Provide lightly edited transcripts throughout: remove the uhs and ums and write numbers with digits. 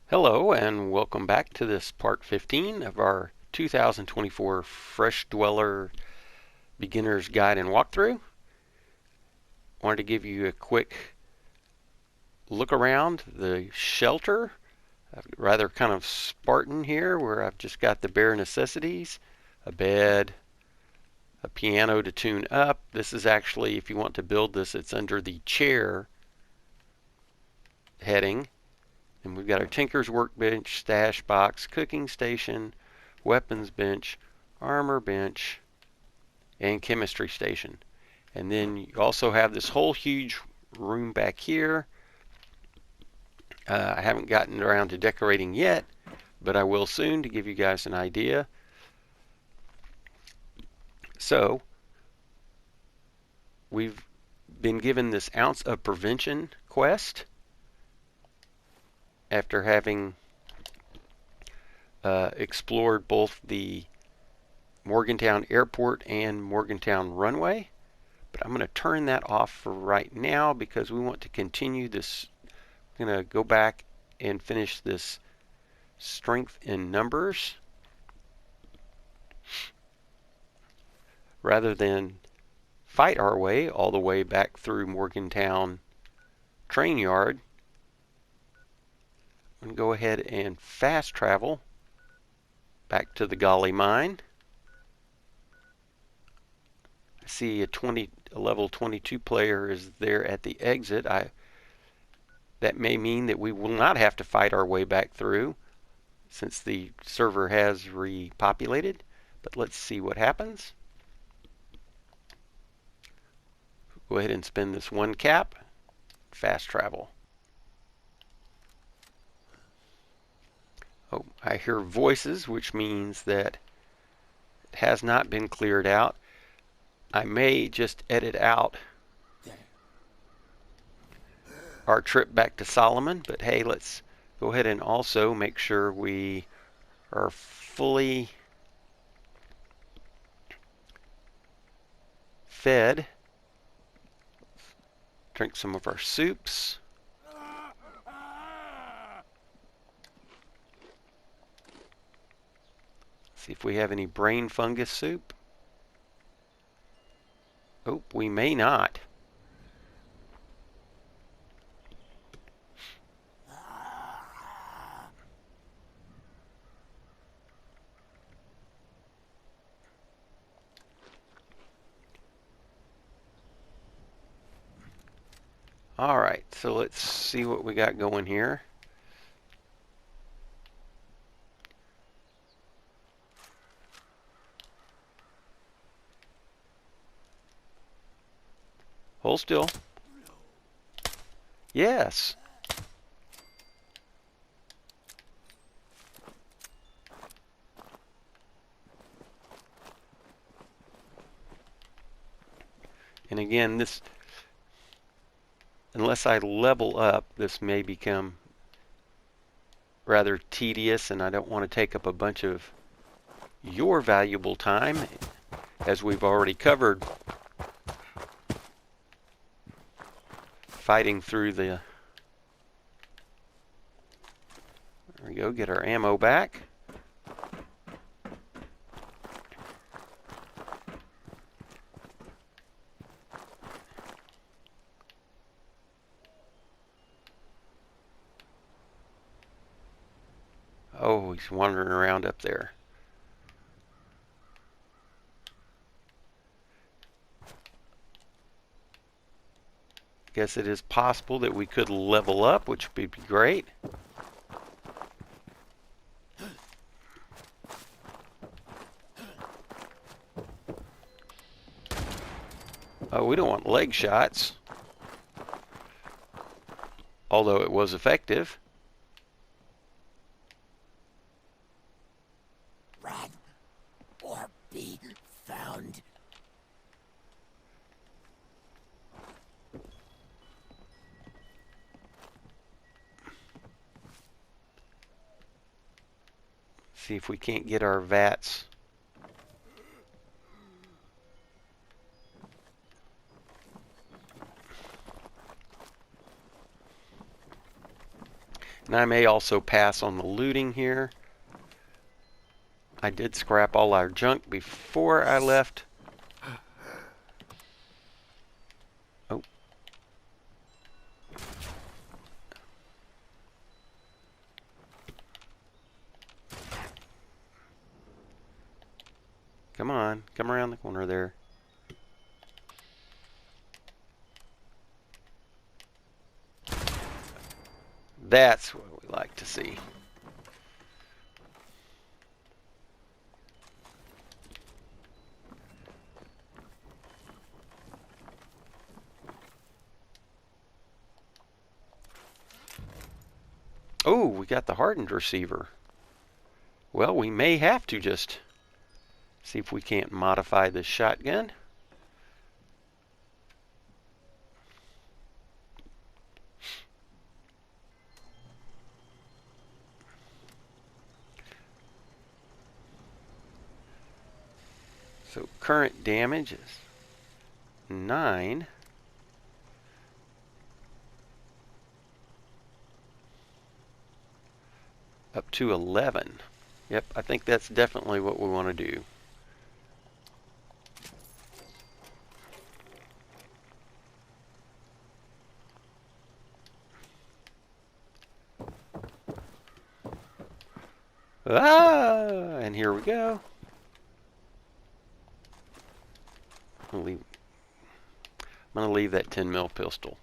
Hello and welcome back to this part 15 of our 2024 Fresh Dweller Beginner's Guide and Walkthrough. Wanted to give you a quick look around the shelter. Rather kind of Spartan here, where I've just got the bare necessities, a bed, a piano to tune up. This is actually, if you want to build this, it's under the chair heading. And we've got our tinker's workbench, stash box, cooking station, weapons bench, armor bench, and chemistry station. And then you also have this whole huge room back here. I haven't gotten around to decorating yet, but I will soon to give you guys an idea. So we've been given this Ounce of Prevention quest after having explored both the Morgantown Airport and Morgantown Runway. But I'm going to turn that off for right now because we want to continue this. I'm going to go back and finish this strength in numbers rather than fight our way all the way back through Morgantown Train Yard. I'm going to go ahead and fast travel back to the Gauley mine. I see a level 22 player is there at the exit. That may mean that we will not have to fight our way back through since the server has repopulated. But let's see what happens. Go ahead and spend this one cap. Fast travel. Oh, I hear voices, which means that it has not been cleared out. I may just edit out our trip back to Solomon, but hey, let's go ahead and also make sure we are fully fed. Drink some of our soups. See if we have any brain fungus soup. Oh, we may not. All right, so let's see what we got going here. Hold still. Yes. And again, this, unless I level up, this may become rather tedious, and I don't want to take up a bunch of your valuable time, as we've already covered fighting through the. There we go, get our ammo back. Oh, he's wandering around up there. Guess it is possible that we could level up, which would be great. Oh, we don't want leg shots, although it was effective. Rat or be found. See if we can't get our vats. And I may also pass on the looting here. I did scrap all our junk before I left. Oh. Come on, come around the corner there. That's what we like to see. Oh, we got the hardened receiver. Well, we may have to just see if we can't modify this shotgun. So current damage is 9. Up to 11. Yep, I think that's definitely what we want to do. Ah, and here we go. I'm going to leave that 10 mil pistol.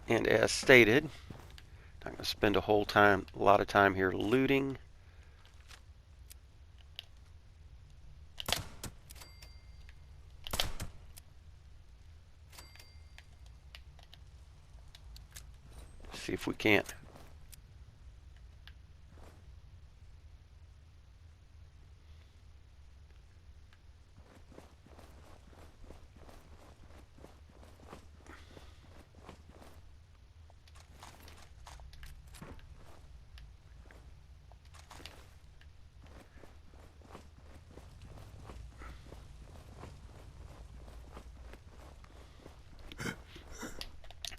And as stated, I'm going to spend a lot of time here looting. See if we can't.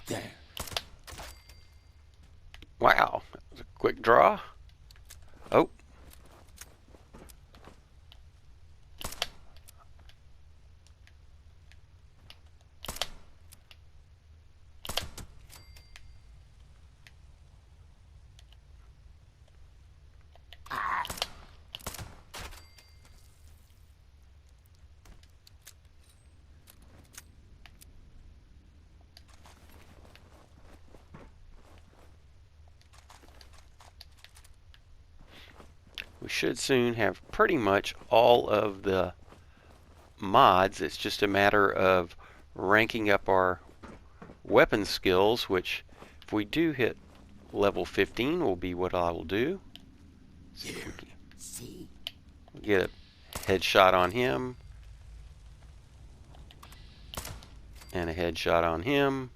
There. Wow, that was a quick draw. Oh. We should soon have pretty much all of the mods. It's just a matter of ranking up our weapon skills, which if we do hit level 15 will be what I will do. See if we can get a headshot on him. And a headshot on him.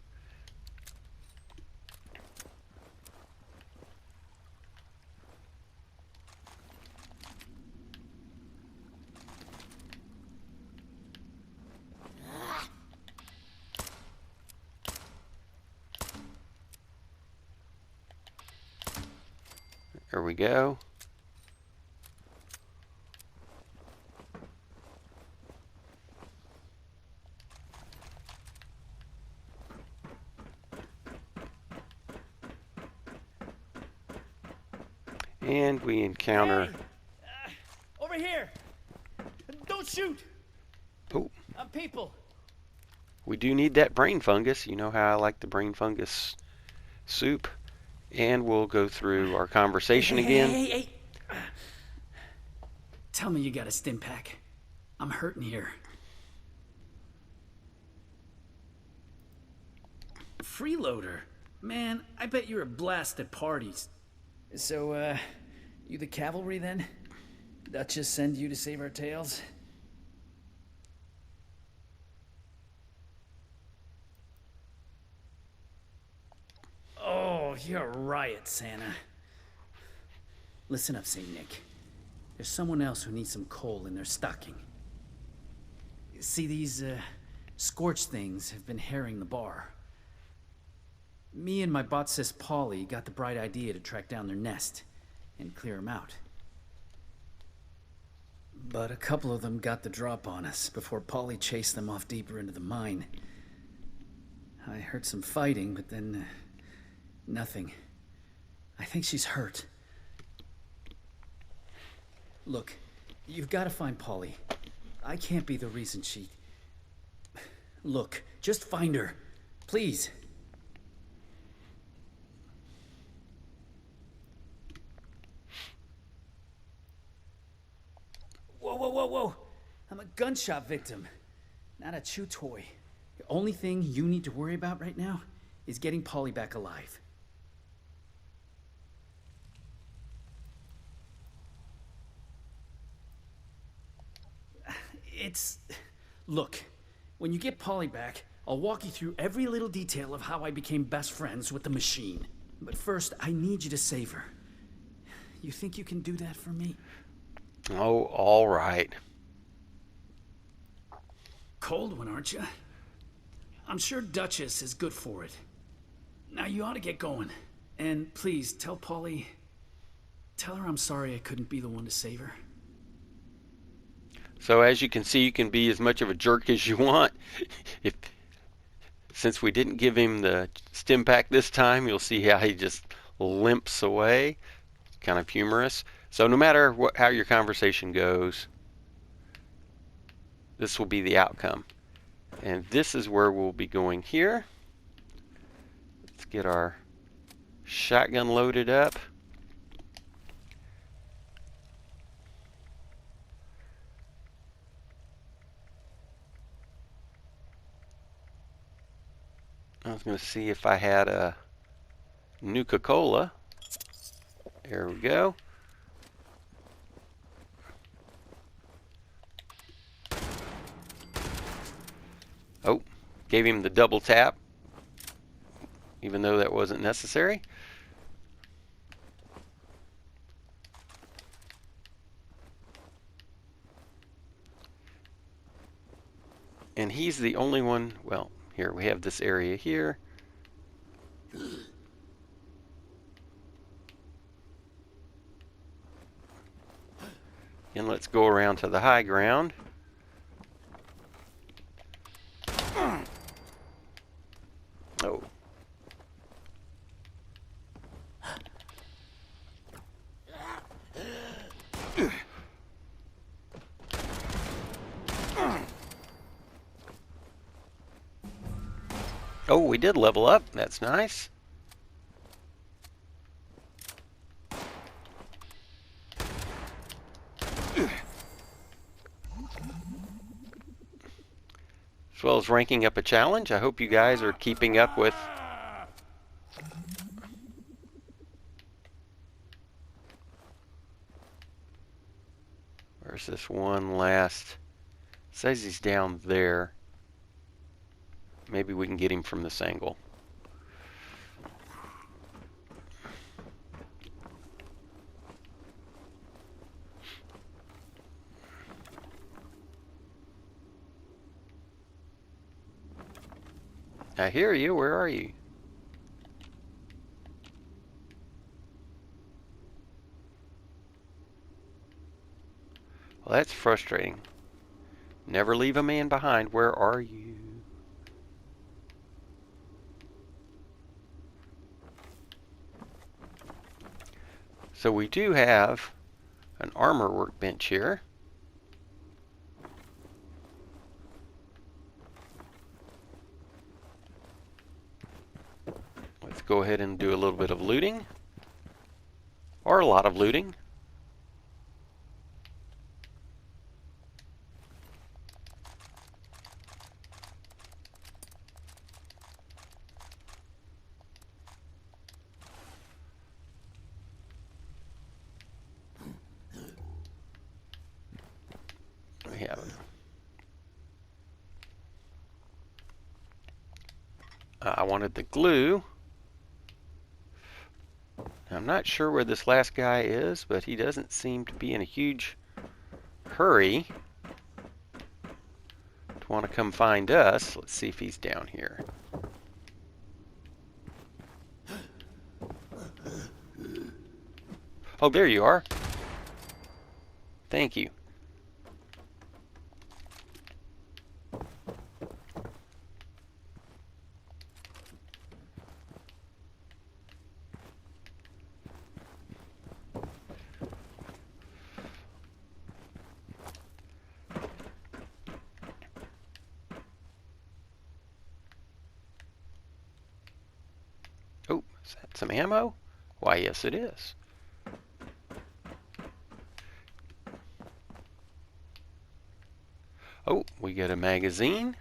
There we go. And we encounter... Hey! Over here! Don't shoot! Oh, I'm people. we do need that brain fungus. You know how I like the brain fungus soup. And we'll go through our conversation again. Hey. Tell me you got a stim pack. I'm hurting here. Freeloader? Man, I bet you're a blast at parties. So, you the cavalry then? Duchess send you to save our tails? Oh, you're a riot, Santa. Listen up, Saint Nick. There's someone else who needs some coal in their stocking. See, these, scorch things have been harrying the bar. Me and my bot sis Polly got the bright idea to track down their nest and clear them out. But a couple of them got the drop on us before Polly chased them off deeper into the mine. I heard some fighting, but then nothing. I think she's hurt. Look, you've got to find Polly. I can't be the reason she... Look, just find her. Please. Whoa, whoa, whoa, whoa. I'm a gunshot victim, not a chew toy. The only thing you need to worry about right now is getting Polly back alive. Look, when you get Polly back, I'll walk you through every little detail of how I became best friends with the machine. But first, I need you to save her. You think you can do that for me? Oh, all right. Cold one, aren't you? I'm sure Duchess is good for it. Now you ought to get going. And please, tell Polly... Tell her I'm sorry I couldn't be the one to save her. So as you can see, you can be as much of a jerk as you want. Since we didn't give him the stim pack this time, you'll see how he just limps away. Kind of humorous. So no matter how your conversation goes, this will be the outcome. And this is where we'll be going here. Let's get our shotgun loaded up. I was going to see if I had a Nuka-Cola. There we go. Oh, gave him the double tap, even though that wasn't necessary. And he's the only one, well, here we have this area here. And let's go around to the high ground. Oh. Oh, we did level up. That's nice. As well as ranking up a challenge. I hope you guys are keeping up with where's this one last? It says he's down there. Maybe we can get him from this angle. I hear you. Where are you? Well, that's frustrating. Never leave a man behind. Where are you? So we do have an armor workbench here. Let's go ahead and do a little bit of looting, or a lot of looting. We have I wanted the glue. I'm not sure where this last guy is, but he doesn't seem to be in a huge hurry want to come find us, let's see if he's down here. Oh, there you are. Thank you. Oh, is that some ammo? Why, yes it is. Oh, we got a magazine.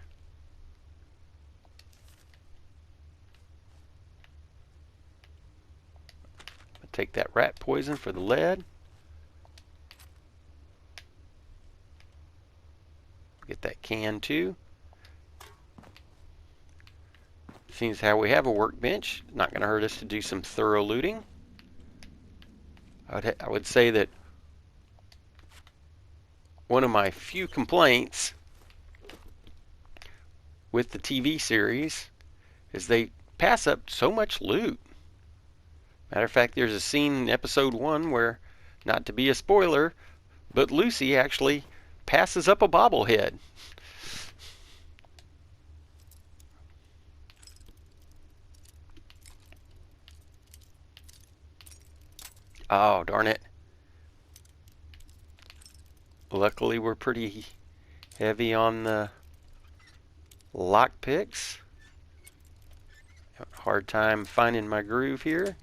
Take that rat poison for the lead. Get that can too. Seems how we have a workbench. Not going to hurt us to do some thorough looting. I would say that one of my few complaints with the TV series is they pass up so much loot. Matter of fact, there's a scene in episode 1 where, not to be a spoiler, but Lucy actually passes up a bobblehead. Oh, darn it. Luckily, we're pretty heavy on the lockpicks. Hard time finding my groove here.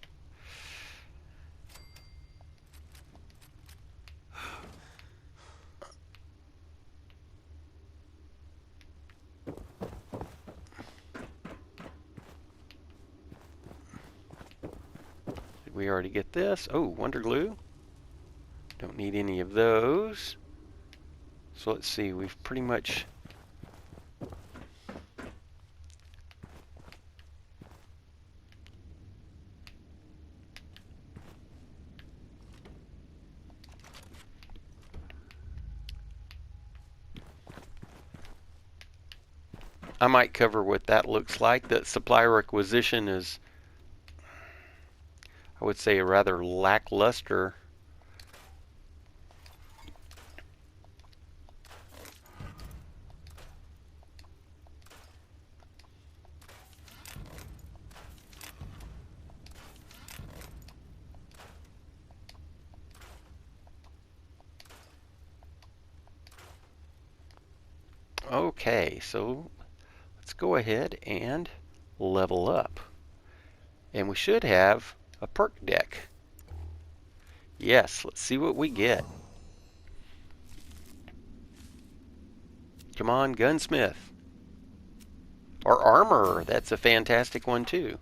Did we already get this? Oh, Wonder Glue. Don't need any of those. So let's see, we've pretty much I might cover what that looks like. The supply requisition is, I would say, a rather lackluster. Okay, so let's go ahead and level up. And we should have a perk deck. Yes, let's see what we get. Come on, gunsmith. Or armorer, that's a fantastic one too.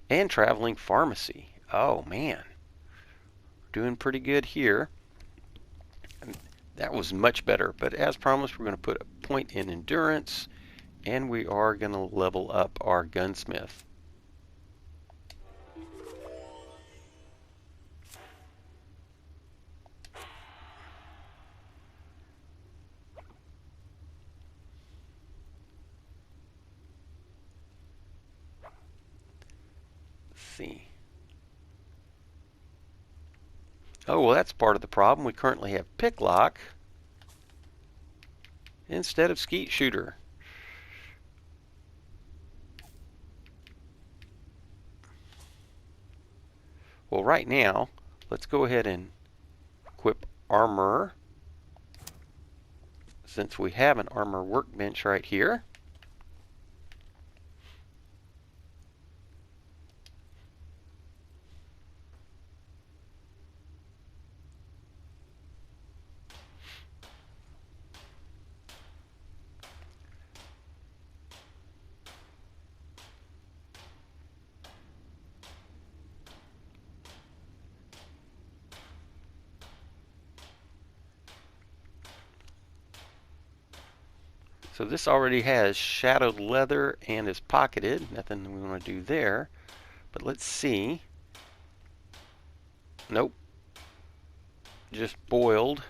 And traveling pharmacy. Oh man. Doing pretty good here. That was much better, but as promised, we're going to put a point in endurance, and we are going to level up our gunsmith. Let's see. Oh, well, that's part of the problem. We currently have picklock instead of skeet shooter. Well, right now, let's go ahead and equip armor, since we have an armor workbench right here. So this already has shadowed leather and is pocketed. Nothing we want to do there. But let's see. Nope. just boiled.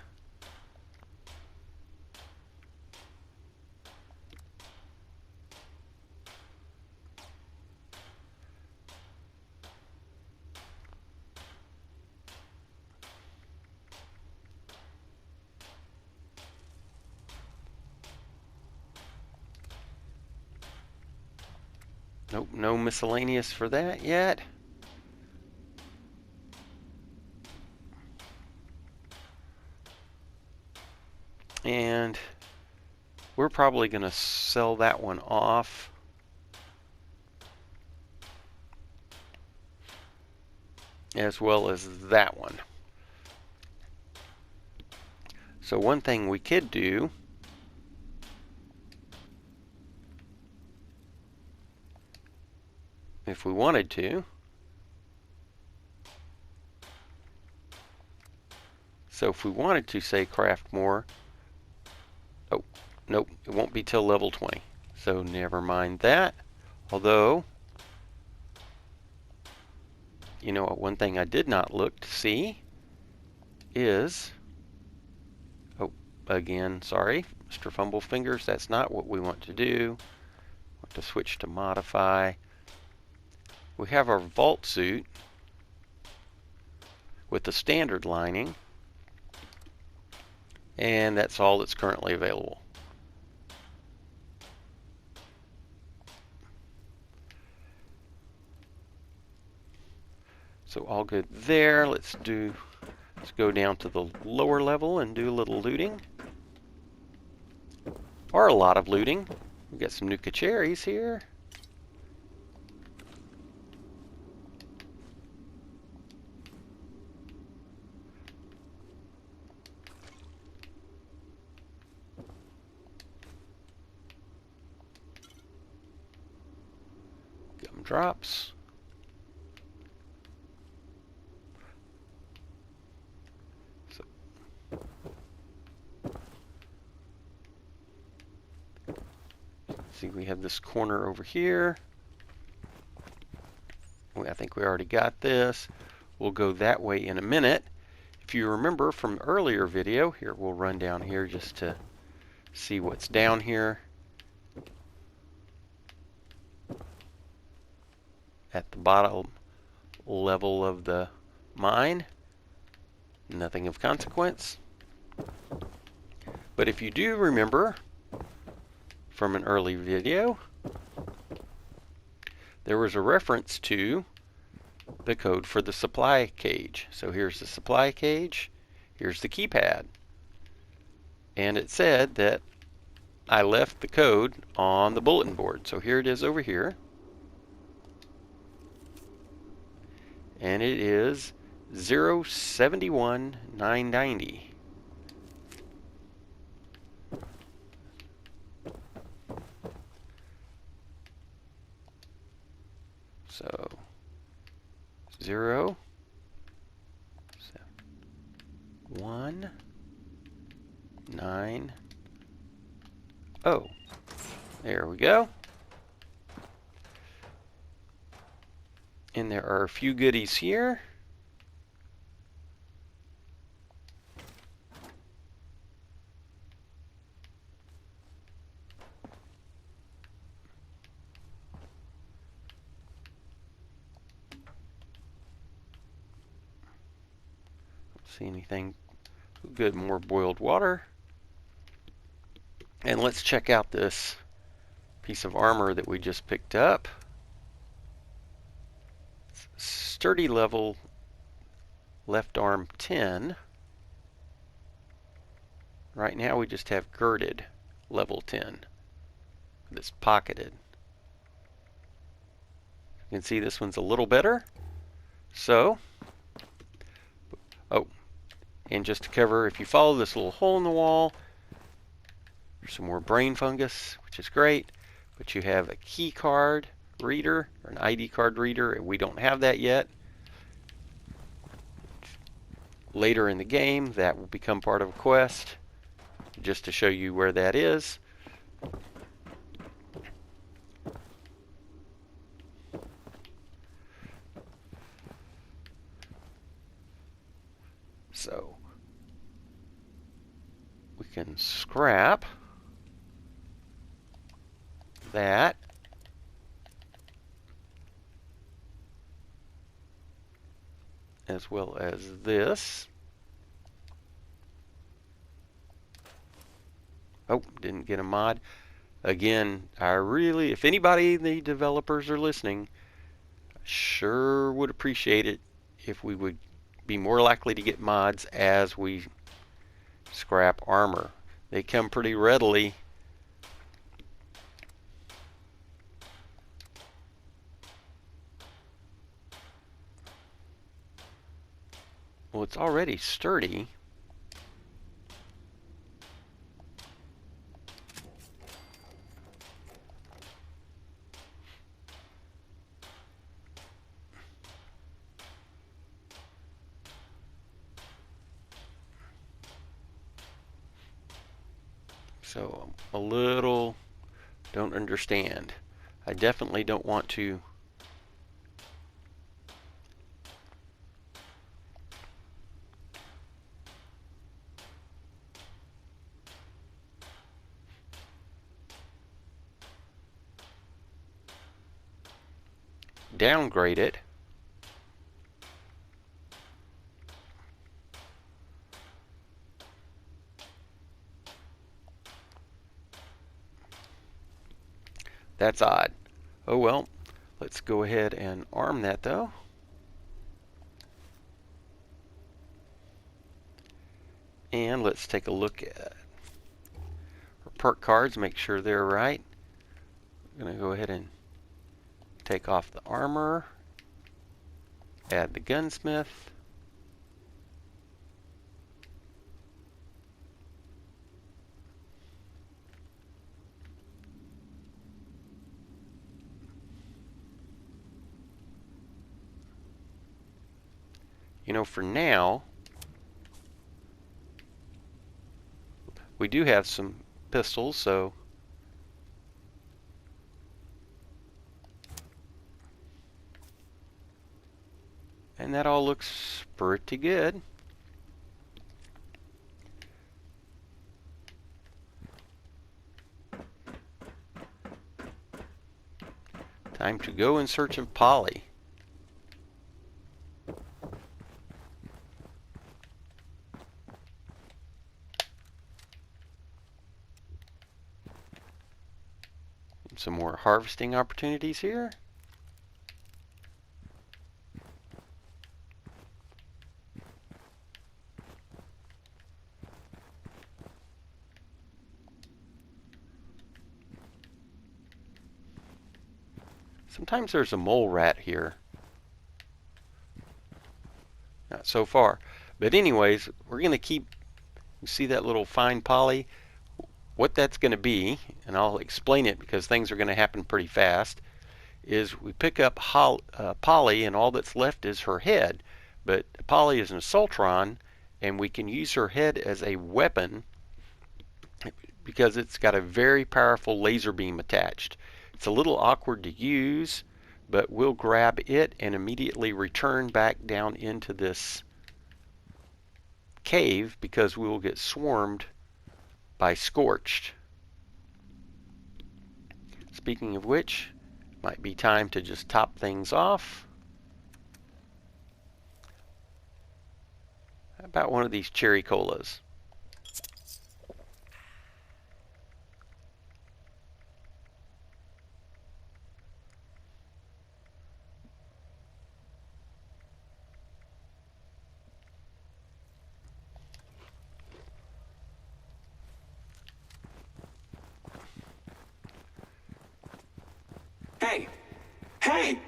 Nope, no miscellaneous for that yet. And we're probably going to sell that one off. As well as that one. So one thing we could do if we wanted to. So if we wanted to, say, craft more, oh, nope, it won't be till level 20. So never mind that. Although, you know, one thing I did not look to see is, oh, again, sorry, Mr. Fumble Fingers, that's not what we want to do. We want to switch to modify. We have our vault suit with the standard lining, and that's all that's currently available. So all good there. Let's go down to the lower level and do a little looting. Or a lot of looting. We got some Nuka cherries here. Gumdrops. See, we have this corner over here. I think we already got this. We'll go that way in a minute. If you remember from earlier video, here we'll run down here just to see what's down here. At the bottom level of the mine, nothing of consequence. But if you do remember from an early video, there was a reference to the code for the supply cage. So here's the supply cage, here's the keypad. And it said that I left the code on the bulletin board. So here it is over here. And it is 071990. So 0, 7, 1, 9. Oh, there we go. And there are a few goodies here. See anything good? More boiled water. And let's check out this piece of armor that we just picked up. Sturdy level left arm 10. Right now we just have girded level 10. It's pocketed. You can see this one's a little better. So, oh, and just to cover, if you follow this little hole in the wall, there's some more brain fungus, which is great, but you have a key card reader, or an ID card reader, and we don't have that yet. Later in the game, that will become part of a quest, just to show you where that is. So, can scrap that. As well as this. Oh, didn't get a mod. Again, if anybody, the developers are listening, I sure would appreciate it if we would be more likely to get mods as we scrap armor. They come pretty readily. Well, it's already sturdy. So I'm a little don't understand. I definitely don't want to downgrade it. That's odd. Oh well, let's go ahead and arm that though. And let's take a look at our perk cards, make sure they're right. I'm going to go ahead and take off the armor, add the gunsmith. You know, for now, we do have some pistols, so and that all looks pretty good. Time to go in search of Polly. Some more harvesting opportunities here. Sometimes there's a mole rat here. Not so far. But anyways, we're going to keep, you see that little fine poly? What that's going to be, and I'll explain it because things are going to happen pretty fast, is we pick up Polly and all that's left is her head. But Polly is an Assaultron, and we can use her head as a weapon because it's got a very powerful laser beam attached. It's a little awkward to use, but we'll grab it and immediately return back down into this cave because we will get swarmed by Scorched. Speaking of which, might be time to just top things off. How about one of these cherry colas? Hey! Hey!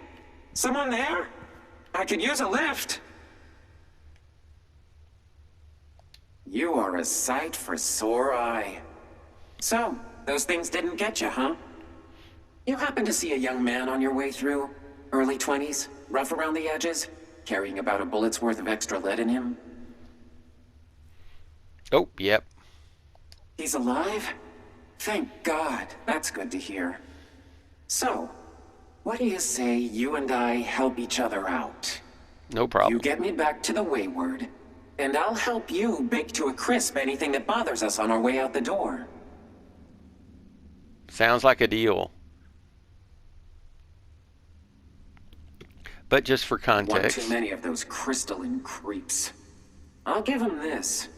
Someone there? I could use a lift. You are a sight for sore eye. So, those things didn't get you, huh? You happen to see a young man on your way through? Early 20s, rough around the edges, carrying about a bullet's worth of extra lead in him? Oh, yep. He's alive? Thank God. That's good to hear. So, what do you say you and I help each other out? No problem. You get me back to the Wayward, And I'll help you bake to a crisp anything that bothers us on our way out the door. Sounds like a deal. But just for context. One too many of those crystalline creeps. I'll give them this.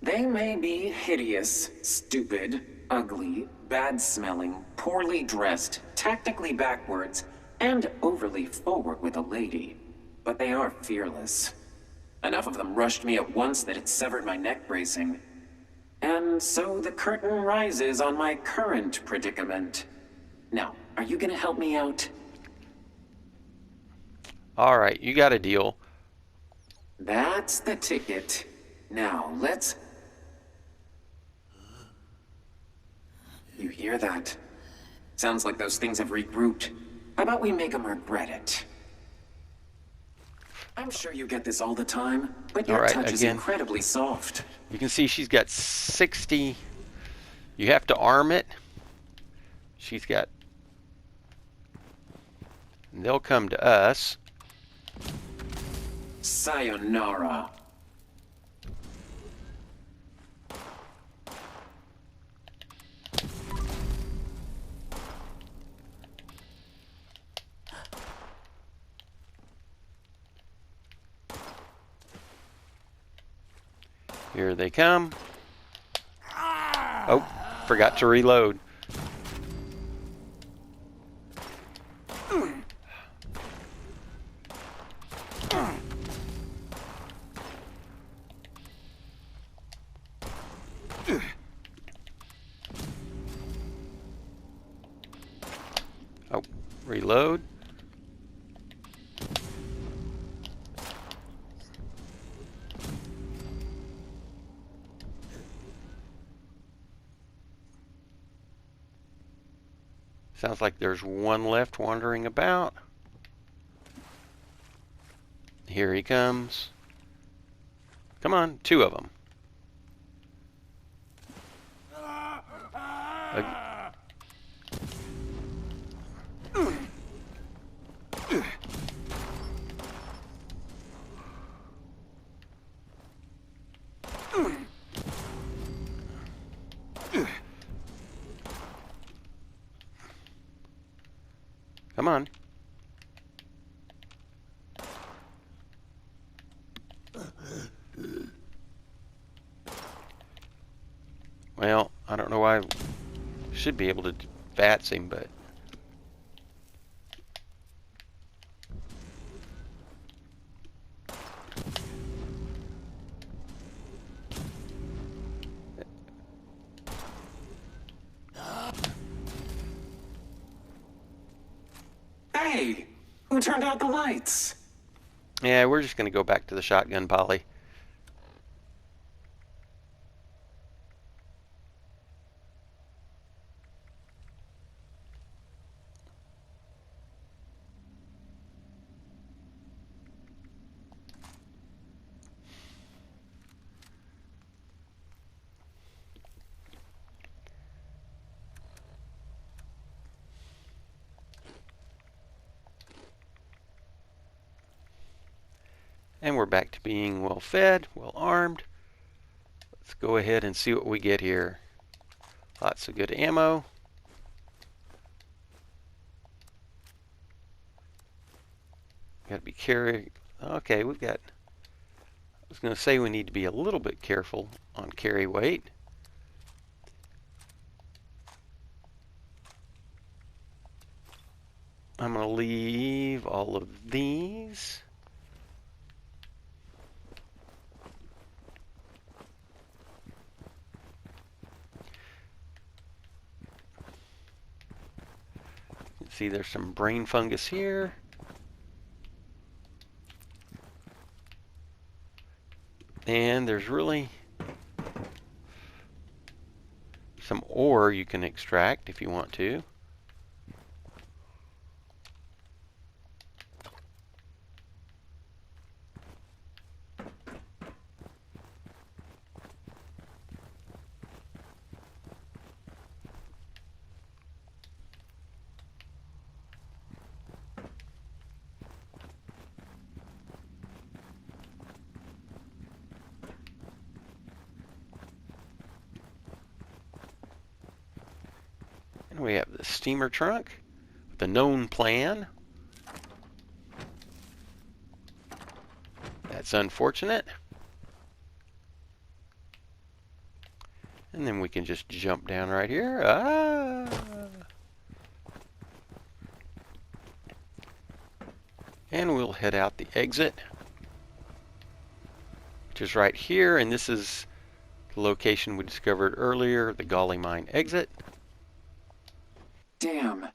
They may be hideous, stupid, ugly, bad-smelling, poorly dressed, tactically backwards, and overly forward with a lady. But they are fearless. Enough of them rushed me at once that it severed my neck bracing. And so the curtain rises on my current predicament. Now, are you gonna help me out? Alright, you got a deal. That's the ticket. Now, let's... You hear that? Sounds like those things have regrouped. How about we make them regret it? I'm sure you get this all the time, but your touch is incredibly soft. You can see she's got 60. You have to arm it. She's got... And they'll come to us. Sayonara. Here they come. Oh, forgot to reload. Oh, reload. Sounds like there's one left wandering about. Here he comes. Come on, two of them. Come on. Well, I don't know why I should be able to bats him, but Hey, who turned out the lights? yeah, we're just going to go back to the shotgun poly. And we're back to being well fed, well armed. Let's go ahead and see what we get here. Lots of good ammo. Got to be careful. Okay, we've got... I was going to say we need to be a little bit careful on carry weight. I'm going to leave all of these. See, there's some brain fungus here. And there's really some ore you can extract if you want to. the steamer trunk with a known plan. That's unfortunate. And then we can just jump down right here. And we'll head out the exit, which is right here. And this is the location we discovered earlier, the Gauley mine exit. Damn.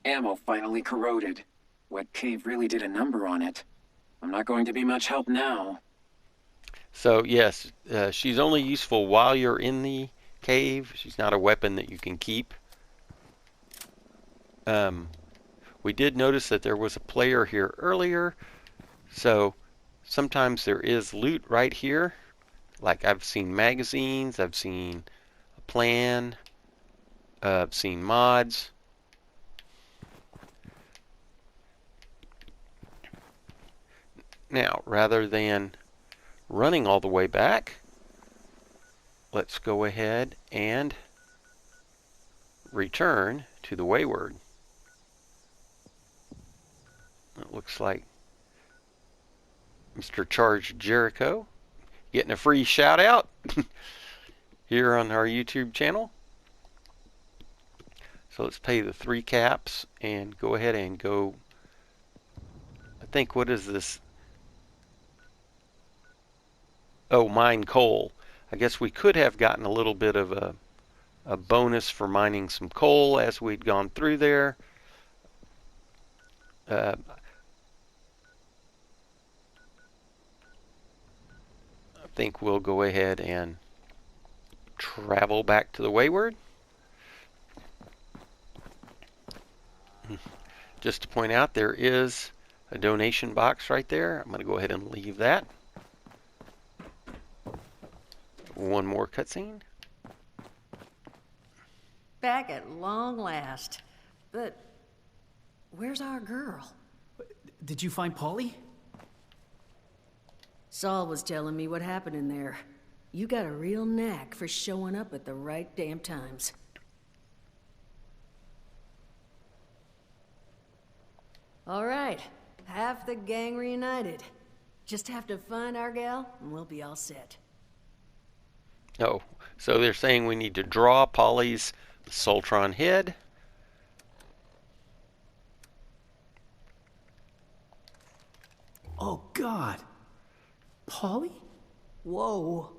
Ammo finally corroded. Wet cave really did a number on it. I'm not going to be much help now. So yes, she's only useful while you're in the cave. She's not a weapon that you can keep. We did notice that there was a player here earlier, so sometimes there is loot right here. Like I've seen magazines, I've seen a plan, I've seen mods. Now, rather than running all the way back, let's go ahead and return to the Wayward. It looks like Mr. Charge Jericho getting a free shout out here on our YouTube channel. So let's pay the 3 caps and go ahead and go. I think, what is this? Oh, mine coal. I guess we could have gotten a little bit of a bonus for mining some coal as we'd gone through there. I think we'll go ahead and travel back to the Wayward. Just to point out, there is a donation box right there. I'm going to go ahead and leave that. One more cutscene. Back at long last. But where's our girl? Did you find Polly? Saul was telling me what happened in there. You got a real knack for showing up at the right damn times. All right, half the gang reunited. Just have to find our gal, and we'll be all set. Oh, so they're saying we need to draw Polly's Soltron head. Oh, God. Polly? Whoa.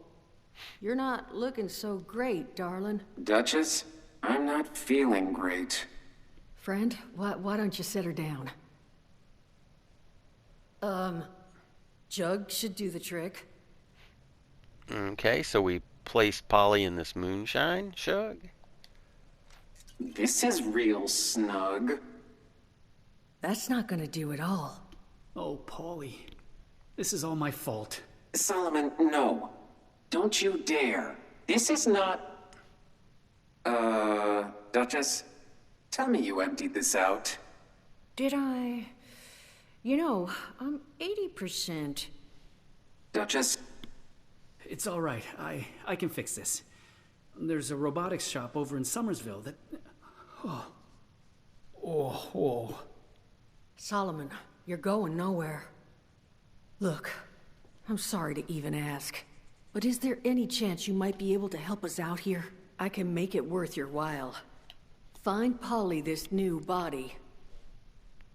You're not looking so great, darling. Duchess, I'm not feeling great. Friend, why don't you set her down? Jug should do the trick. Okay, so we place Polly in this moonshine jug. This is real snug. That's not gonna do it all. Oh, Polly. This is all my fault. Solomon, no. Don't you dare. This is not... Duchess? Tell me you emptied this out. Did I? You know, I'm 80%. Duchess? It's all right. I can fix this. There's a robotics shop over in Summersville that... Oh. Solomon, you're going nowhere. Look, I'm sorry to even ask, but is there any chance you might be able to help us out here? I can make it worth your while. Find Polly this new body.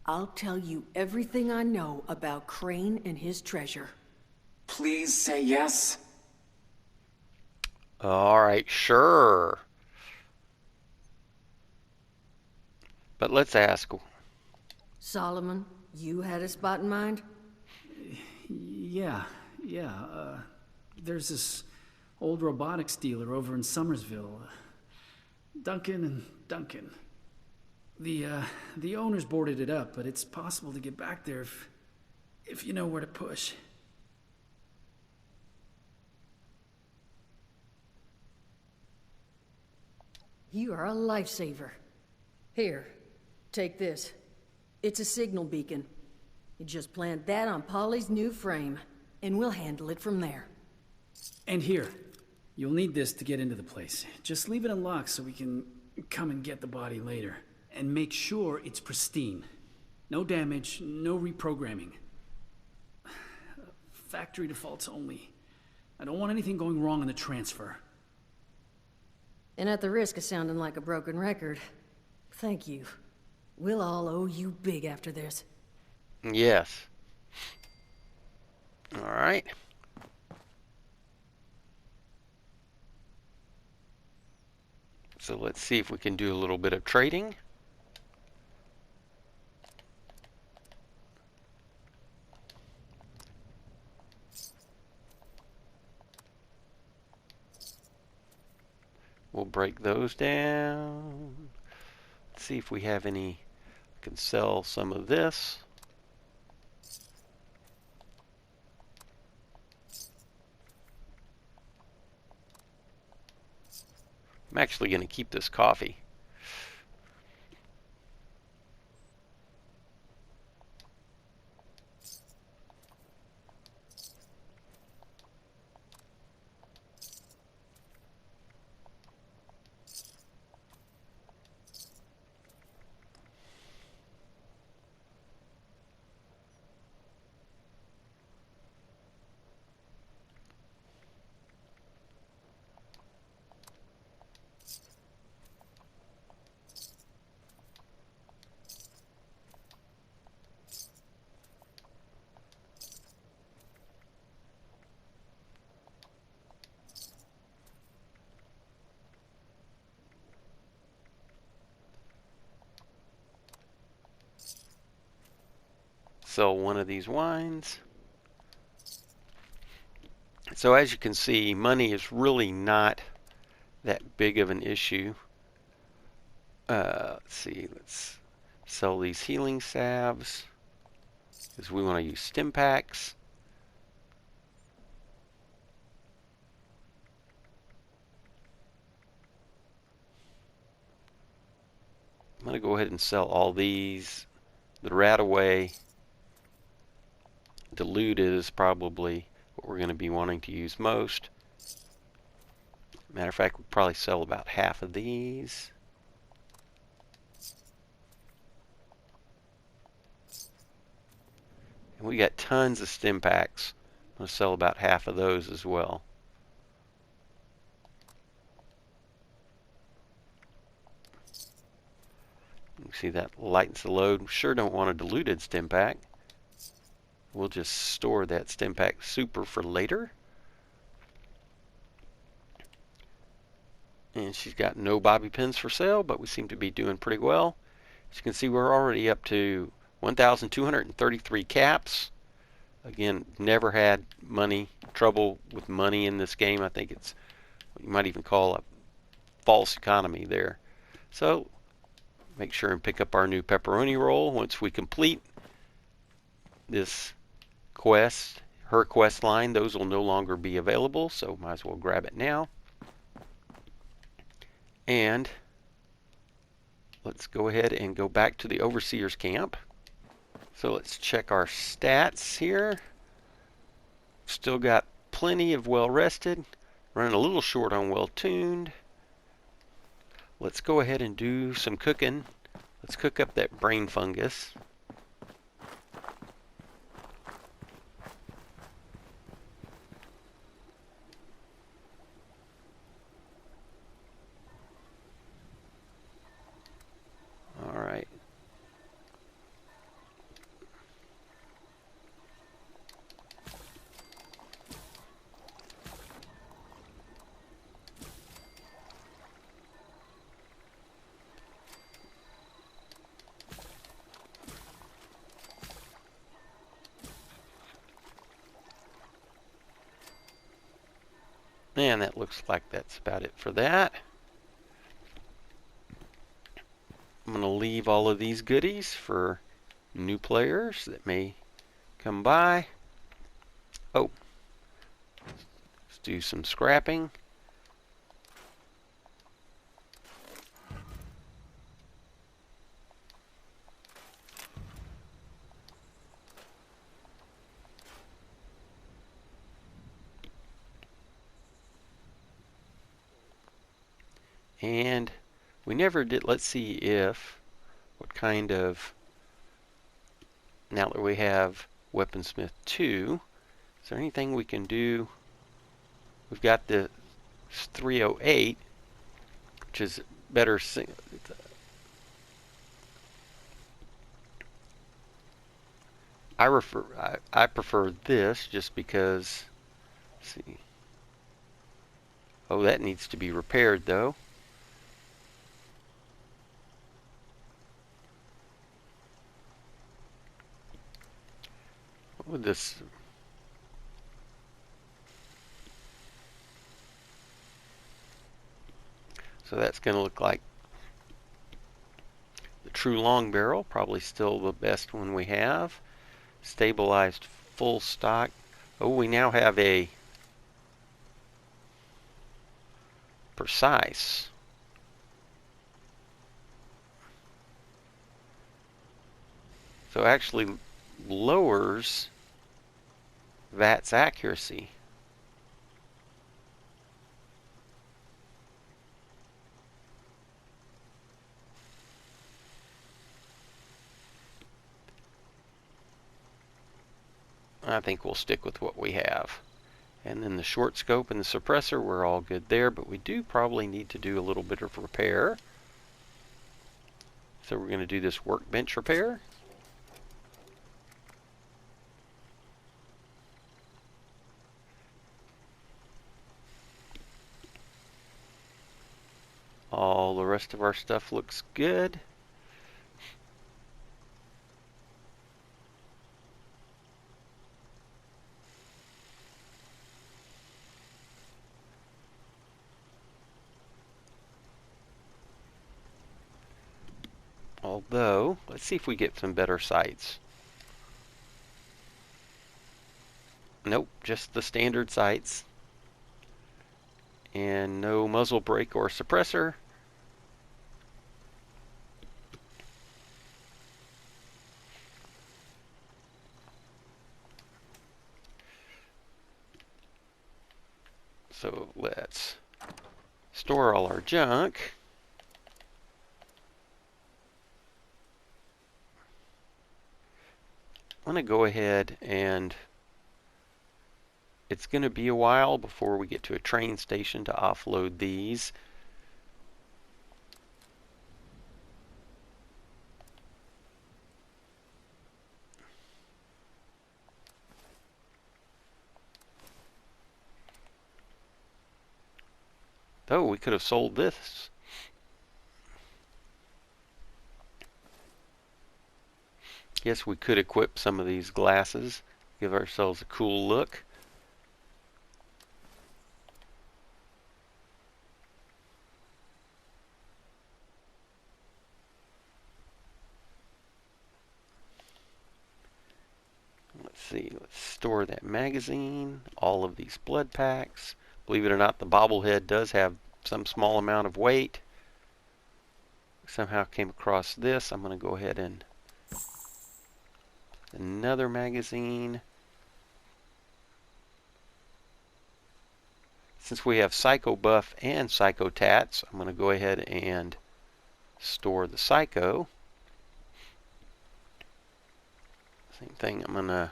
I'll tell you everything I know about Crane and his treasure. Please say yes. All right, sure. But let's ask. Solomon, you had a spot in mind? Yeah. There's this old robotics dealer over in Summersville. Duncan and Duncan. The owners boarded it up, but it's possible to get back there if you know where to push. You are a lifesaver. Here, take this. It's a signal beacon. You just plant that on Polly's new frame, and we'll handle it from there. And here, you'll need this to get into the place. Just leave it unlocked so we can come and get the body later. and make sure it's pristine. No damage, no reprogramming. Factory defaults only. I don't want anything going wrong in the transfer. And at the risk of sounding like a broken record, thank you. We'll all owe you big after this. Yes. All right. So let's see if we can do a little bit of trading. We'll break those down. Let's see if we have any. Can sell some of this. I'm actually going to keep this coffee. Sell one of these wines. So as you can see, money is really not that big of an issue. Let's see, let's sell these healing salves because we want to use stim packs. I'm going to go ahead and sell all these. The Radaway diluted is probably what we're going to be wanting to use most. Matter of fact, we'll probably sell about half of these. And we got tons of stim packs. I'm going to sell about half of those as well. You see that lightens the load. Sure don't want a diluted stim pack. We'll just store that stim pack super for later. And she's got no bobby pins for sale, but we seem to be doing pretty well. As you can see, we're already up to 1,233 caps. Again, never had trouble with money in this game. I think it's what you might even call a false economy there. So make sure and pick up our new pepperoni roll once we complete this quest, her quest line. Those will no longer be available, so might as well grab it now. And let's go ahead and go back to the Overseer's camp. So let's check our stats here. Still got plenty of well rested, running a little short on well tuned. Let's go ahead and do some cooking. Let's cook up that brain fungus. All right. And that looks like that's about it for that. I'm going to leave all of these goodies for new players that may come by. Oh, let's do some scrapping. And we never did, let's see if what kind of, now that we have Weaponsmith 2, is there anything we can do? We've got the 308, which is better. I prefer this just because, let's see. Oh, that needs to be repaired though. What would this? So that's going to look like the true long barrel, probably still the best one we have. Stabilized full stock. Oh, we now have a precise. So actually lowers VAT's accuracy. I think we'll stick with what we have. And then the short scope and the suppressor, we're all good there, but we do probably need to do a little bit of repair. So we're going to do this workbench repair. All the rest of our stuff looks good. Although, let's see if we get some better sights. Nope, just the standard sights. And no muzzle brake or suppressor. So let's store all our junk. I'm going to go ahead and it's going to be a while before we get to a train station to offload these. Oh, we could have sold this. Guess we could equip some of these glasses, give ourselves a cool look. Let's see, let's store that magazine, all of these blood packs. Believe it or not, the bobblehead does have some small amount of weight. Somehow came across this. I'm going to go ahead and another magazine. Since we have Psycho Buff and Psycho Tats, I'm going to go ahead and store the Psycho. Same thing, I'm going to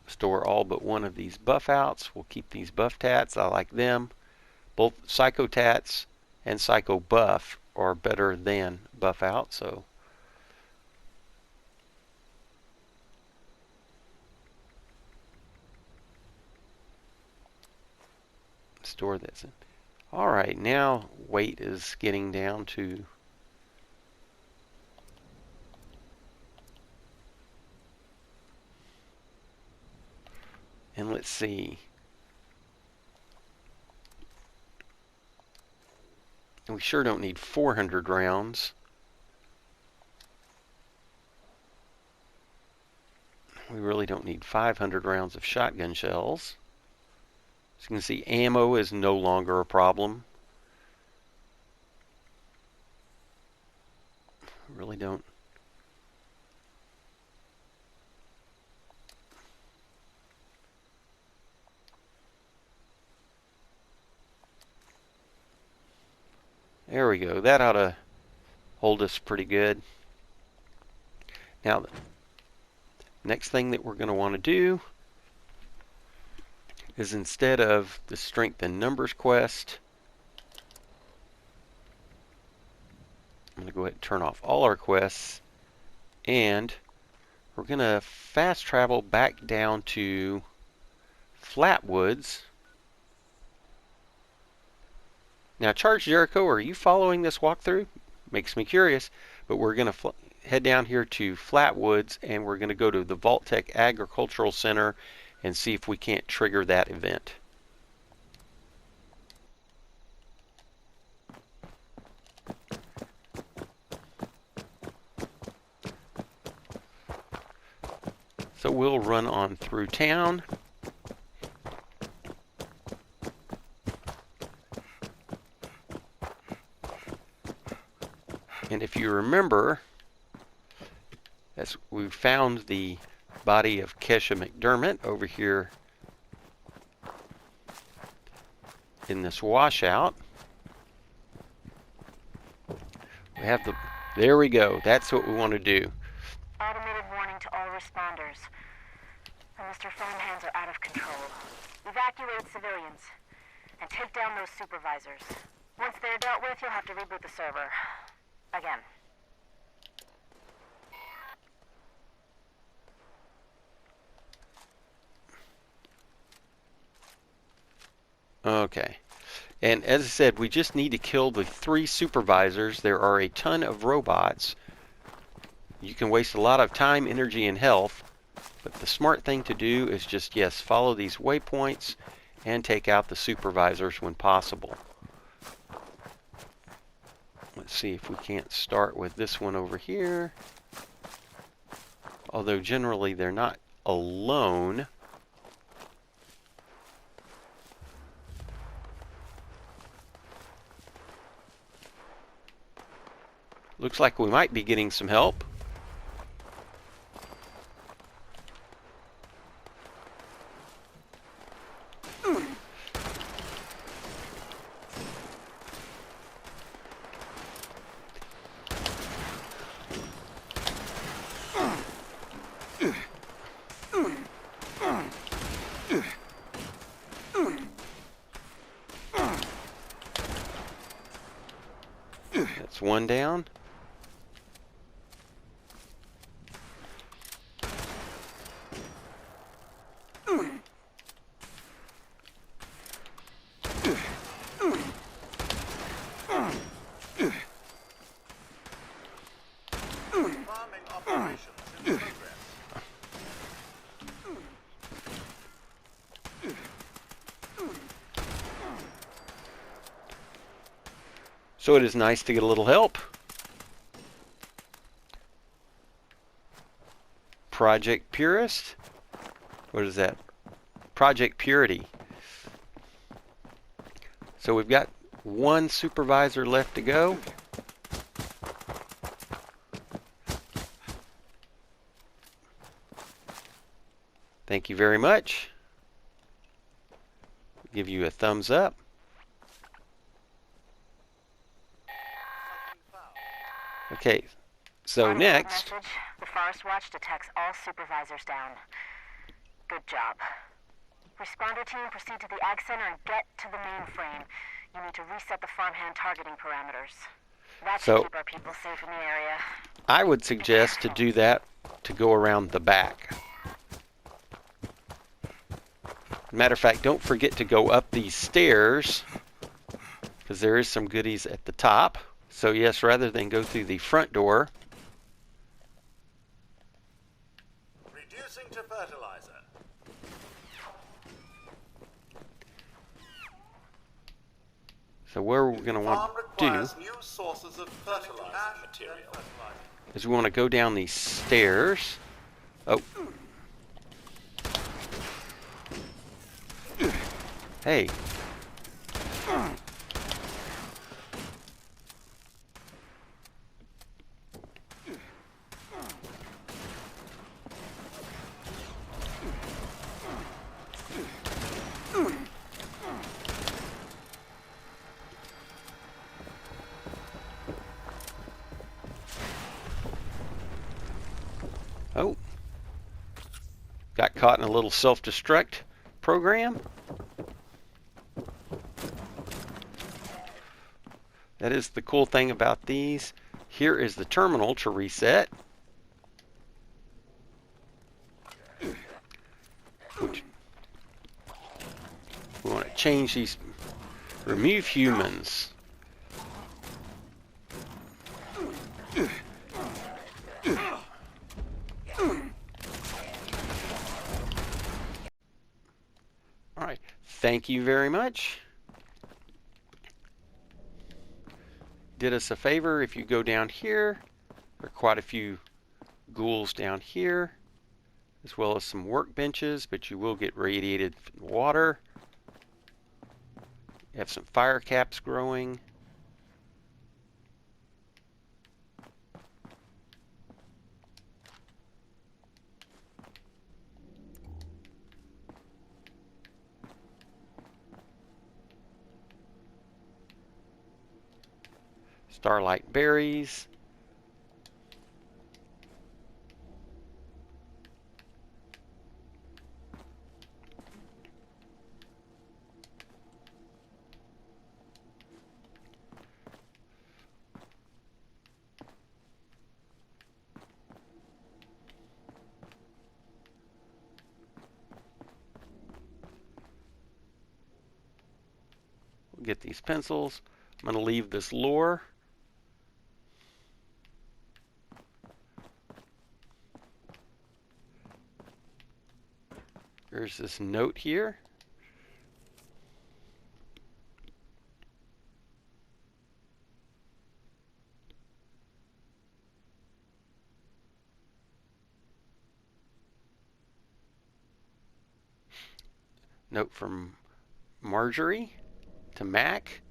store all but one of these buff outs. We'll keep these buff tats. I like them. Both Psycho Tats and Psycho Buff are better than buff out, so store this in. Alright, now weight is getting down to and let's see. We sure don't need 400 rounds. We really don't need 500 rounds of shotgun shells. As you can see, ammo is no longer a problem. Really don't. There we go. That ought to hold us pretty good. Now, the next thing that we're going to want to do is, instead of the strength and numbers quest, I'm going to go ahead and turn off all our quests, and we're going to fast travel back down to Flatwoods. Now, Charge Jericho, are you following this walkthrough? Makes me curious, but we're going to head down here to Flatwoods, and we're going to go to the Vault-Tec Agricultural Center and see if we can't trigger that event. So we'll run on through town. And if you remember, as we found the body of Kesha McDermott over here in this washout. We have the, there we go, that's what we want to do. Automated warning to all responders. Mr. Farmhands are out of control. Evacuate civilians and take down those supervisors. Once they're dealt with, you'll have to reboot the server. Again. Okay. And as I said, we just need to kill the 3 supervisors. There are a ton of robots. You can waste a lot of time, energy, and health. But the smart thing to do is just, yes, follow these waypoints and take out the supervisors when possible. Let's see if we can't start with this one over here. Although generally they're not alone. Looks like we might be getting some help. That's one down. So it is nice to get a little help. Project Purist? What is that? Project Purity. So we've got 1 supervisor left to go. Thank you very much. Give you a thumbs up. Okay, so next. Message. The Forest Watch detects all supervisors down. Good job. Responder team, proceed to the Ag Center and get to the mainframe. You need to reset the farmhand targeting parameters. That should keep our people safe in the area. I would suggest to do that to go around the back. Matter of fact, don't forget to go up these stairs, because there is some goodies at the top. So yes, rather than go through the front door. Reducing to fertilizer. So where we're going to want to do New sources of fertilizer material. is we want to go down these stairs. Oh. Hey. got caught in a little self-destruct program. That is the cool thing about these. Here is the terminal to reset. We want to change these, remove humans. All right, thank you very much. Did us a favor if you go down here. There are quite a few ghouls down here, as well as some workbenches, but you will get radiated water. You have some fire caps growing. Starlight berries. We'll get these pencils. I'm going to leave this lure. There's this note here. Note from Marjorie to Mac.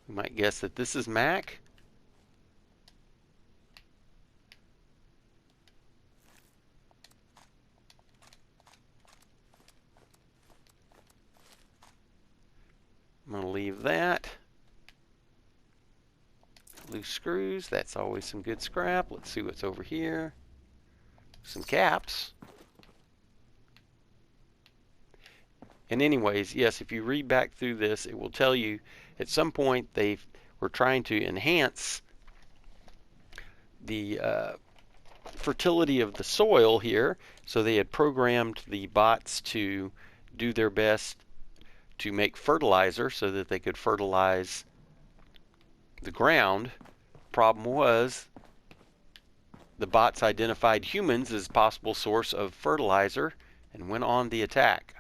You might guess that this is Mac. I'm going to leave that. Loose screws, that's always some good scrap. Let's see what's over here. Some caps. And anyways, yes, if you read back through this, it will tell you at some point they were trying to enhance the fertility of the soil here. So they had programmed the bots to do their best to make fertilizer so that they could fertilize the ground. Problem was, the bots identified humans as a possible source of fertilizer and went on the attack.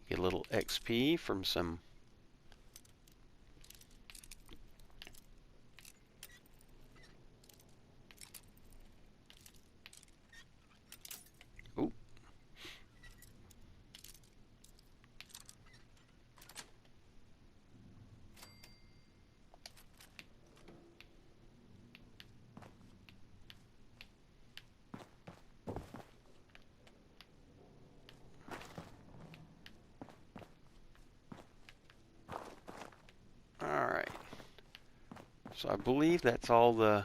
Get a little XP from some So I believe that's all the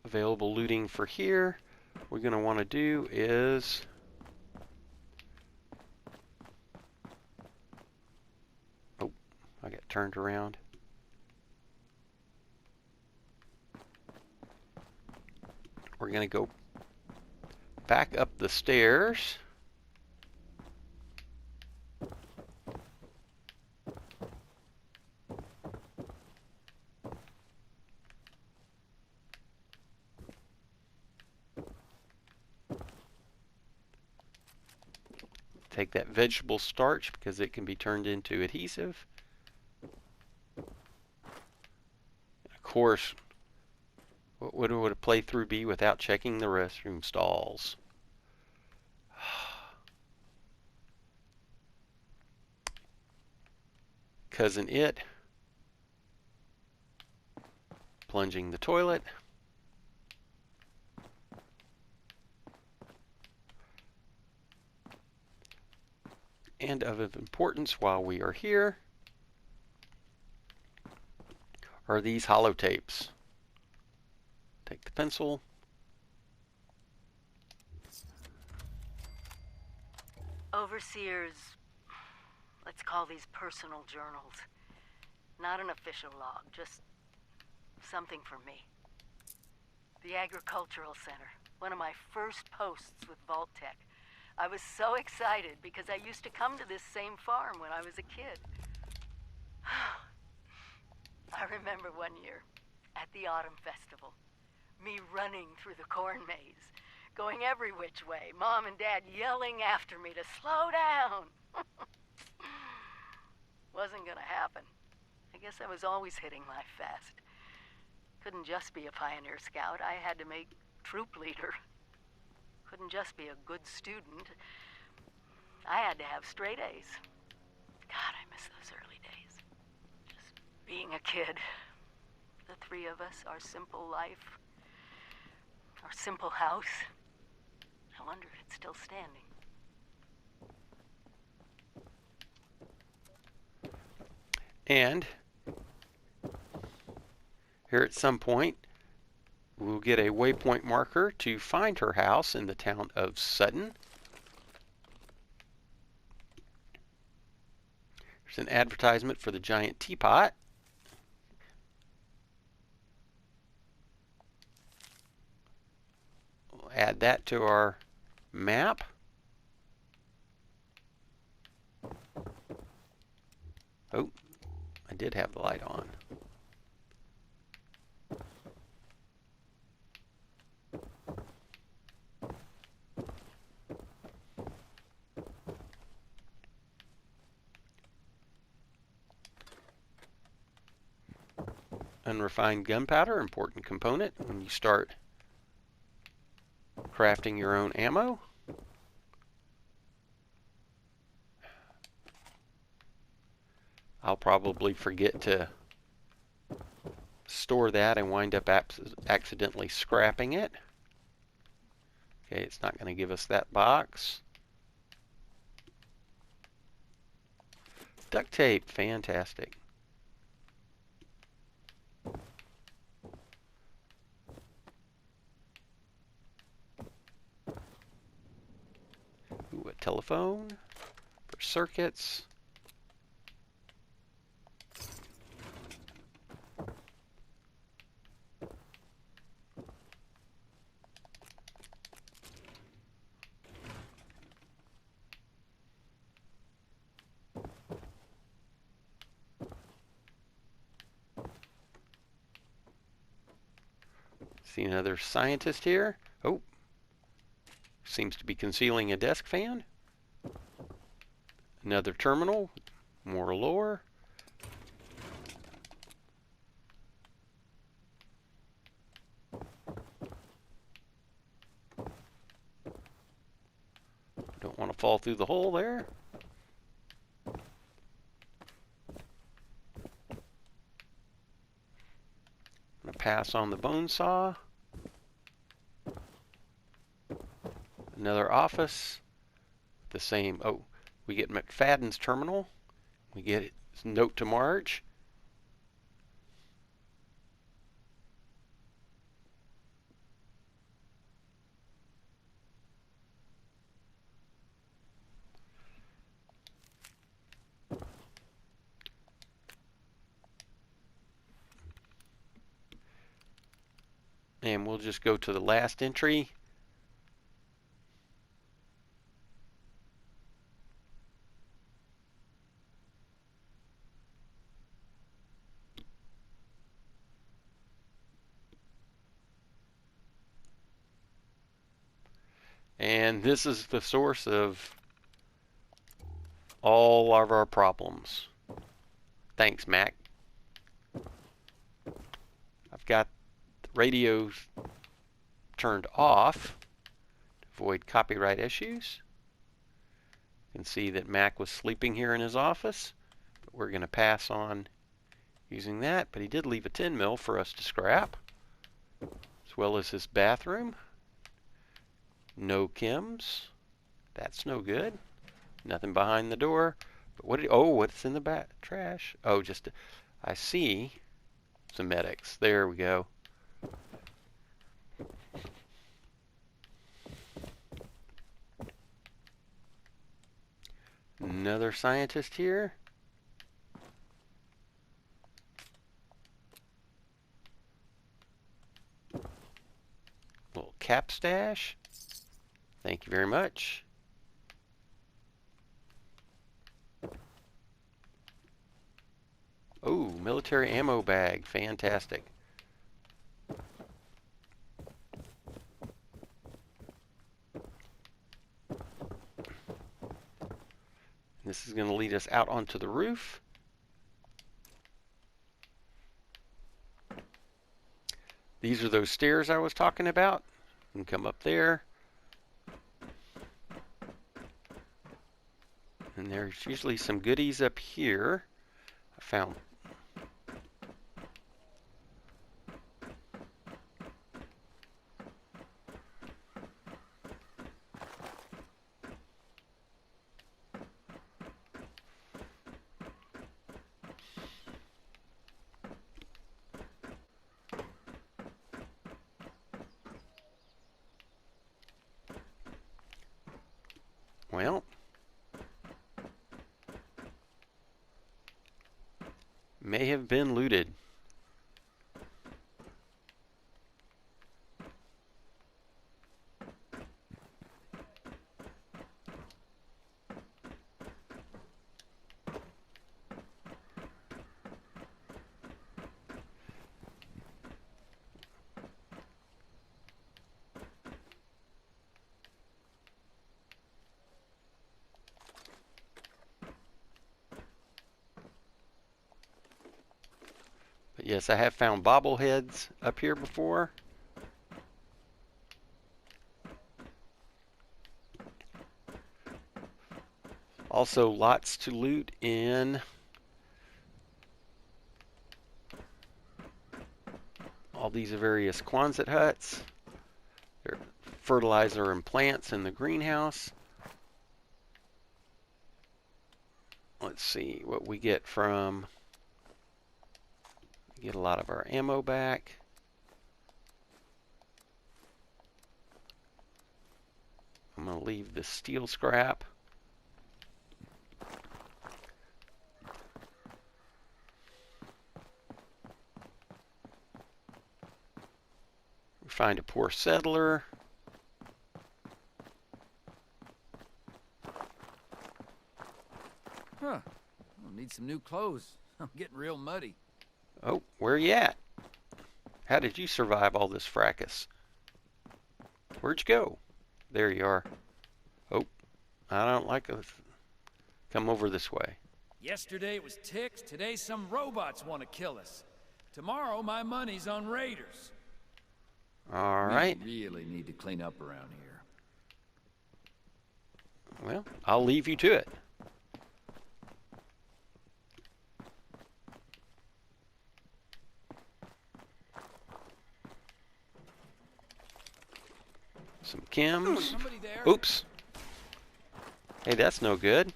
available looting for here. What we're going to want to do is I got turned around. We're going to go back up the stairs. Take that vegetable starch because it can be turned into adhesive. Of course, what would a playthrough be without checking the restroom stalls? Cousin It. plunging the toilet. And of importance while we are here are these holotapes. Take the pencil. Overseer's, let's call these personal journals. Not an official log, just something for me. The Agricultural Center, one of my first posts with Vault-Tec. I was so excited because I used to come to this same farm when I was a kid. I remember one year at the Autumn Festival, me running through the corn maze, going every which way, Mom and Dad yelling after me to slow down. Wasn't gonna happen. I guess I was always hitting life fast. Couldn't just be a pioneer scout, I had to make troop leader. Couldn't just be a good student. I had to have straight A's. God, I miss those early days. Just being a kid. The three of us, our simple life, our simple house. I wonder if it's still standing. And here at some point, we'll get a waypoint marker to find her house in the town of Sutton. There's an advertisement for the giant teapot. We'll add that to our map. Oh, I did have the light on. Unrefined gunpowder, important component when you start crafting your own ammo. I'll probably forget to store that and wind up accidentally scrapping it. Okay, it's not going to give us that box. Duct tape, fantastic. Ooh, a telephone for circuits. See another scientist here. Oh, seems to be concealing a desk fan. Another terminal, more lore. Don't want to fall through the hole there. I'm going to pass on the bone saw. Another office. The same. Oh, we get McFadden's terminal. We get his note to Marge. And we'll just go to the last entry. And this is the source of all of our problems. Thanks, Mac. I've got the radios turned off to avoid copyright issues. You can see that Mac was sleeping here in his office, but we're going to pass on using that, but he did leave a 10 mil for us to scrap, as well as his bathroom. No chems. That's no good. Nothing behind the door. But what did, oh, what's in the back trash? Oh, just, I see some medics. There we go. Another scientist here. Little cap stash. Thank you very much. Oh, military ammo bag. Fantastic. This is going to lead us out onto the roof. These are those stairs I was talking about. You can come up there. And there's usually some goodies up here. I found. Well, may have been looted. But yes, I have found bobbleheads up here before. Also, lots to loot in all these various Quonset huts. There are fertilizer and plants in the greenhouse. Let's see what we get from. Get a lot of our ammo back. I'm going to leave the steel scrap. We find a poor settler. Huh. I'll need some new clothes. I'm getting real muddy. Oh, where you at? How did you survive all this fracas? Where'd you go? There you are. Oh, I don't like it. Come over this way. Yesterday it was ticks, today some robots want to kill us. Tomorrow my money's on raiders. All right. We really need to clean up around here. Well, I'll leave you to it. Some chems. Oops. Hey, that's no good.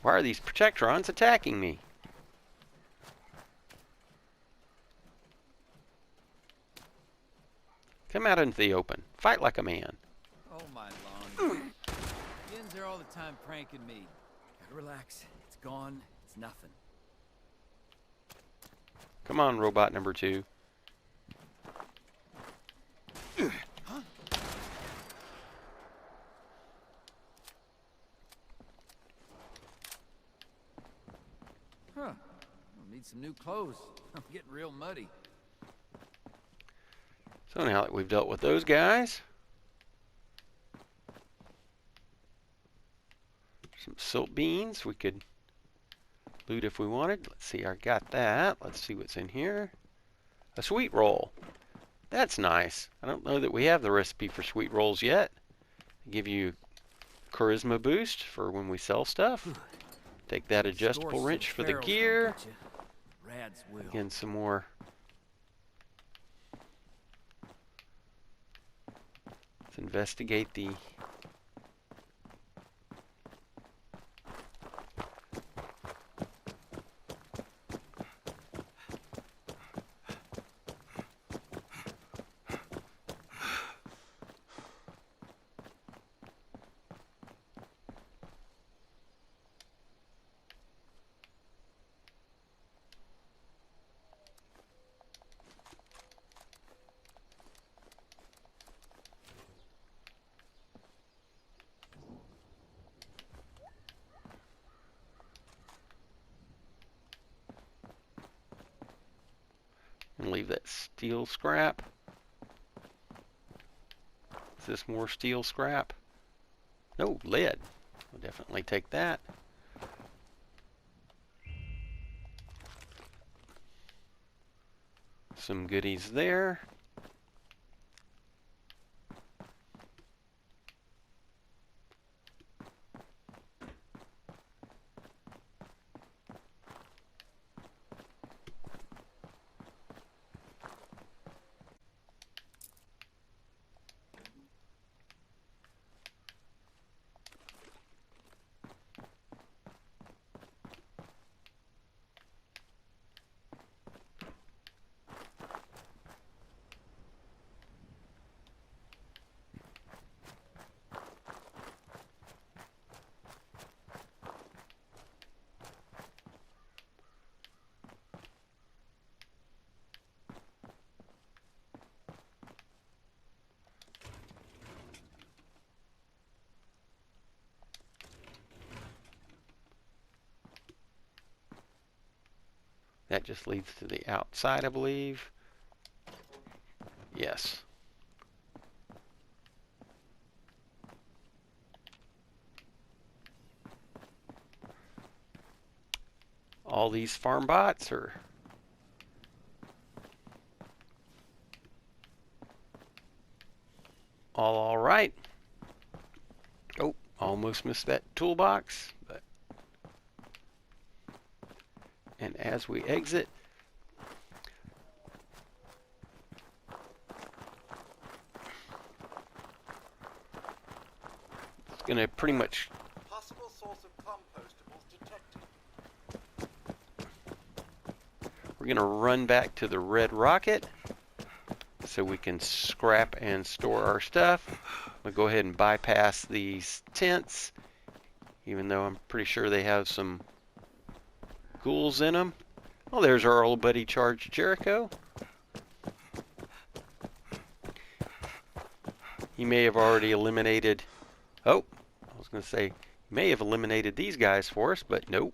Why are these Protectrons attacking me? Come out into the open. Fight like a man. Oh my lawn. Yins are all the time pranking me. Gotta relax. It's gone. It's nothing. Come on, robot number 2. Huh? I'll need some new clothes. I'm getting real muddy. So now that we've dealt with those guys, some silt beans we could loot if we wanted. Let's see, I got that. Let's see what's in here. A sweet roll. That's nice. I don't know that we have the recipe for sweet rolls yet. They give you charisma boost for when we sell stuff. Take that adjustable wrench for the gear. Again, some more. Let's investigate the and leave that steel scrap. Is this more steel scrap? No, lead. We'll definitely take that. Some goodies there. That just leads to the outside, I believe. Yes. All these farm bots are all right. Oh, almost missed that toolbox. But and as we exit, it's going to pretty much Possible source of compostables detected. we're going to run back to the red rocket so we can scrap and store our stuff. We'll go ahead and bypass these tents, even though I'm pretty sure they have some ghouls in them. Oh, there's our old buddy Charged Jericho. He may have already eliminated... Oh, I was going to say, he may have eliminated these guys for us, but nope.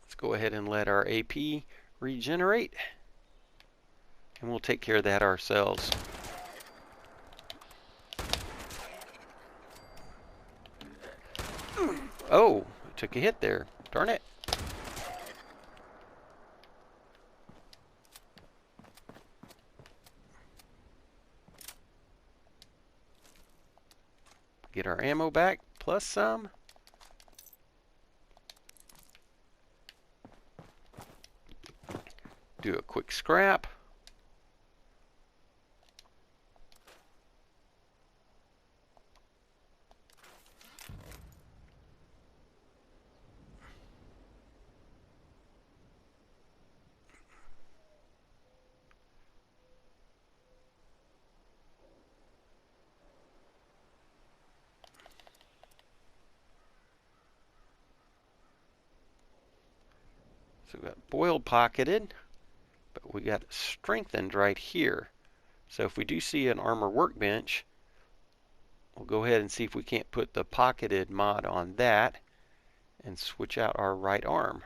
Let's go ahead and let our AP regenerate. And we'll take care of that ourselves. Oh, I took a hit there. Darn it. Get our ammo back, plus some. Do a quick scrap. So we got boiled pocketed, but we got strengthened right here. So if we do see an armor workbench, we'll go ahead and see if we can't put the pocketed mod on that and switch out our right arm.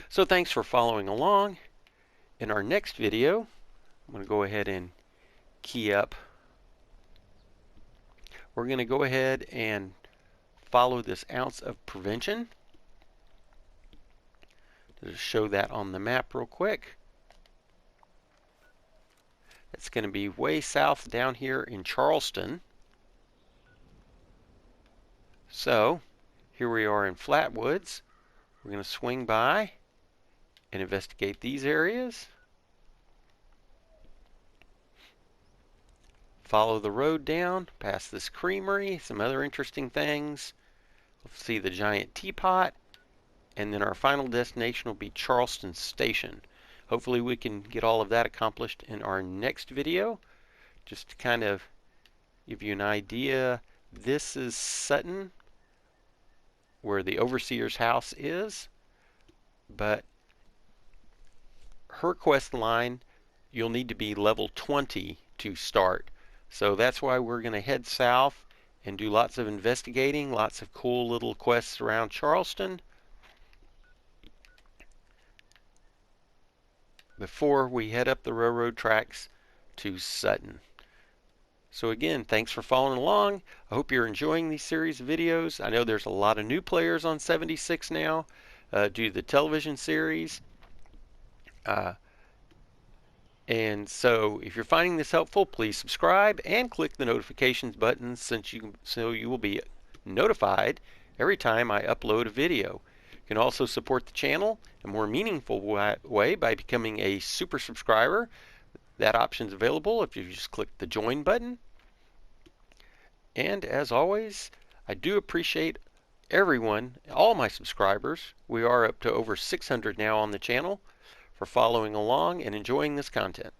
So thanks for following along. In our next video, I'm going to go ahead and key up. We're going to go ahead and follow this ounce of prevention. Just show that on the map real quick. It's going to be way south down here in Charleston. So here we are in Flatwoods. We're going to swing by and investigate these areas. Follow the road down, past this creamery, some other interesting things. We'll see the giant teapot, and then our final destination will be Charleston Station. Hopefully we can get all of that accomplished in our next video. Just to kind of give you an idea, this is Sutton, where the overseer's house is, but her quest line, you'll need to be level 20 to start. So that's why we're going to head south and do lots of investigating, lots of cool little quests around Charleston before we head up the railroad tracks to Sutton. So again, thanks for following along. I hope you're enjoying these series of videos. I know there's a lot of new players on 76 now due to the television series. And so if you're finding this helpful, please subscribe and click the notifications button so you will be notified every time I upload a video. You can also support the channel in a more meaningful way by becoming a super subscriber. That option is available if you just click the join button. And as always, I do appreciate everyone, all my subscribers. We are up to over 600 now on the channel, for following along and enjoying this content.